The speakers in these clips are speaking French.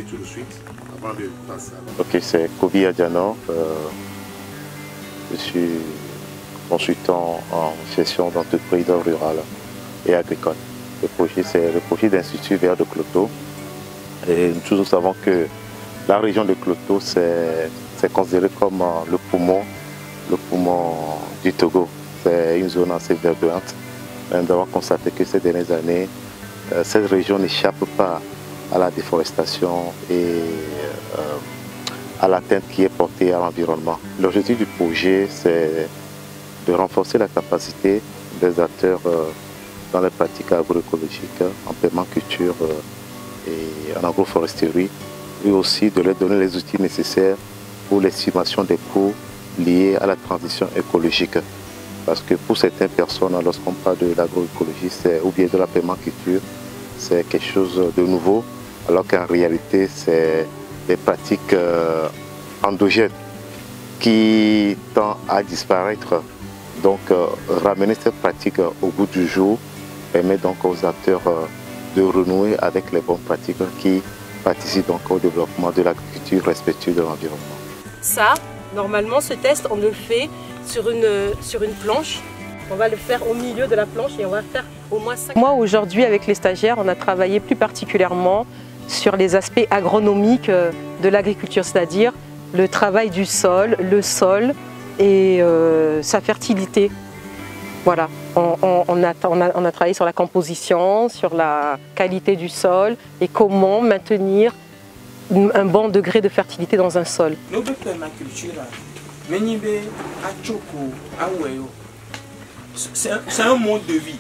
présenter tout de suite avant de passer à... Ok, c'est Kobi Adjano. Je suis consultant en gestion d'entreprise rurale et agricole. Le projet, c'est le projet d'Institut Vert de Kloto. Et nous savons que la région de Kloto, c'est considéré comme le poumon du Togo. C'est une zone assez verdurante. Nous avons constaté que ces dernières années, cette région n'échappe pas à la déforestation et à l'atteinte qui est portée à l'environnement. L'objectif du projet, c'est de renforcer la capacité des acteurs dans les pratiques agroécologiques, en permaculture et en agroforesterie, et aussi de leur donner les outils nécessaires pour l'estimation des coûts liés à la transition écologique. Parce que pour certaines personnes, lorsqu'on parle de l'agroécologie ou bien de la permaculture, c'est quelque chose de nouveau, alors qu'en réalité, c'est des pratiques endogènes qui tendent à disparaître. Donc, ramener cette pratique au goût du jour permet donc aux acteurs de renouer avec les bonnes pratiques qui participent donc au développement de l'agriculture respectueuse de l'environnement. Ça, normalement, ce test, on le fait sur une planche. On va le faire au milieu de la planche et on va faire au moins 5... Moi, aujourd'hui, avec les stagiaires, on a travaillé plus particulièrement sur les aspects agronomiques de l'agriculture, c'est-à-dire le travail du sol, le sol et sa fertilité. Voilà, on a travaillé sur la composition, sur la qualité du sol et comment maintenir un bon degré de fertilité dans un sol. C'est un mode de vie.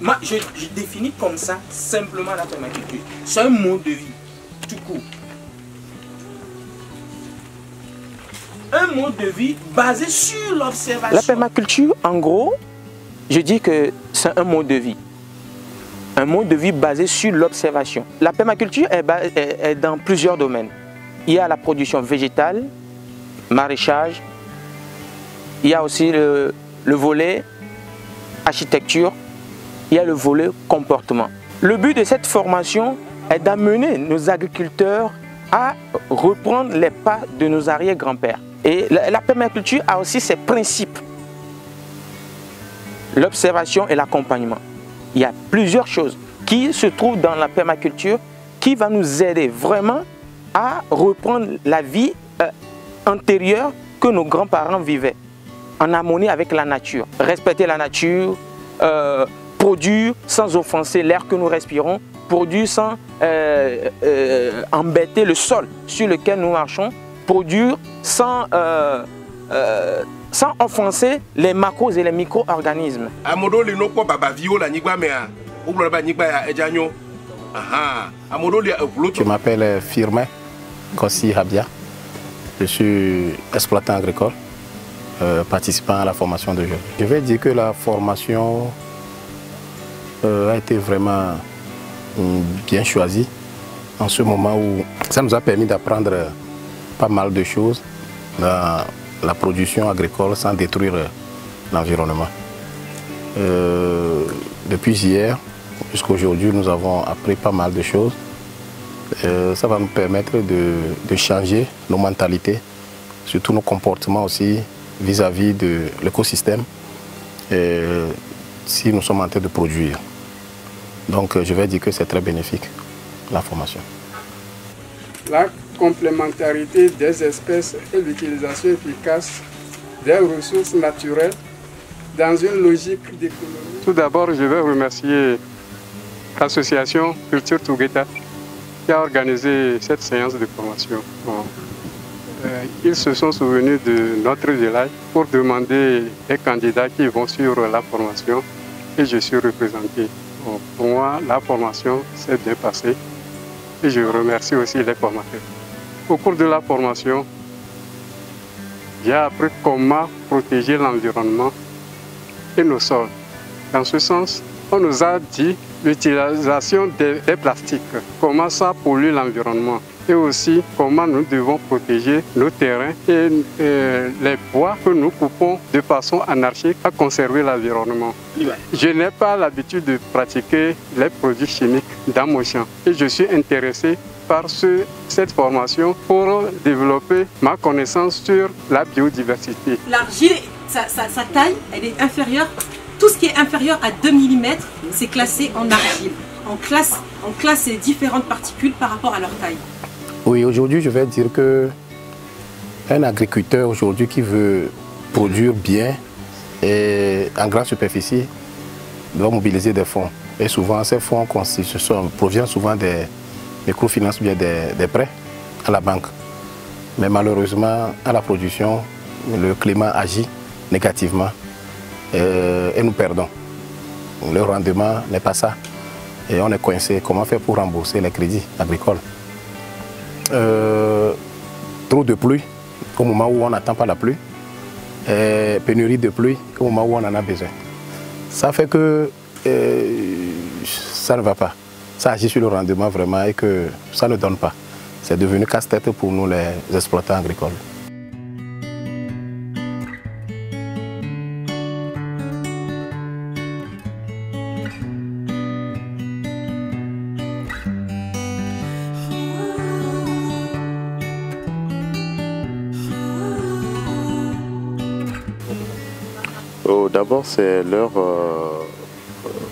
Moi, je définis comme ça simplement la permaculture. C'est un mode de vie, tout court. Un mode de vie basé sur l'observation. La permaculture, en gros, je dis que c'est un mode de vie. Un mode de vie basé sur l'observation. La permaculture est dans plusieurs domaines. Il y a la production végétale, maraîchage. Il y a aussi le volet architecture. Il y a le volet comportement. Le but de cette formation est d'amener nos agriculteurs à reprendre les pas de nos arrière-grands-pères. Et la permaculture a aussi ses principes. L'observation et l'accompagnement. Il y a plusieurs choses qui se trouvent dans la permaculture qui va nous aider vraiment à reprendre la vie antérieure que nos grands-parents vivaient, en harmonie avec la nature. Respecter la nature, produire sans offenser l'air que nous respirons, produire sans embêter le sol sur lequel nous marchons, produire sans offenser les macros et les micro-organismes. Je m'appelle Firmin Gossi Habia. Je suis exploitant agricole, participant à la formation d'aujourd'hui. Je vais dire que la formation a été vraiment bien choisie en ce moment où ça nous a permis d'apprendre pas mal de choses dans la production agricole sans détruire l'environnement. Depuis hier jusqu'à aujourd'hui, nous avons appris pas mal de choses. Ça va nous permettre de changer nos mentalités, surtout nos comportements aussi vis-à-vis de l'écosystème si nous sommes en train de produire. Donc je vais dire que c'est très bénéfique, la formation. La complémentarité des espèces et l'utilisation efficace des ressources naturelles dans une logique d'économie. Tout d'abord, je vais remercier l'association Culture Tougeta qui a organisé cette séance de formation. Ils se sont souvenus de notre village pour demander les candidats qui vont suivre la formation et je suis représenté. Pour moi, la formation s'est bien passée et je remercie aussi les formateurs. Au cours de la formation, j'ai appris comment protéger l'environnement et nos sols. Dans ce sens, on nous a dit l'utilisation des plastiques, comment ça pollue l'environnement et aussi comment nous devons protéger nos terrains et les bois que nous coupons de façon anarchique à conserver l'environnement. Je n'ai pas l'habitude de pratiquer les produits chimiques dans mon champ et je suis intéressé par cette formation pour développer ma connaissance sur la biodiversité. L'argile, sa taille, elle est inférieure. Tout ce qui est inférieur à 2 mm, c'est classé en argile. On classe les différentes particules par rapport à leur taille. Oui, aujourd'hui, je vais dire que un agriculteur aujourd'hui qui veut produire bien et en grande superficie doit mobiliser des fonds. Et souvent, ces fonds proviennent souvent des microfinances, bien des prêts à la banque. Mais malheureusement, à la production, le climat agit négativement et nous perdons. Le rendement n'est pas ça. Et on est coincé. Comment faire pour rembourser les crédits agricoles? Trop de pluie au moment où on n'attend pas la pluie. Pénurie de pluie au moment où on en a besoin. Ça fait que ça ne va pas. Ça agit sur le rendement vraiment et que ça ne donne pas. C'est devenu casse-tête pour nous les exploitants agricoles. D'abord, c'est leur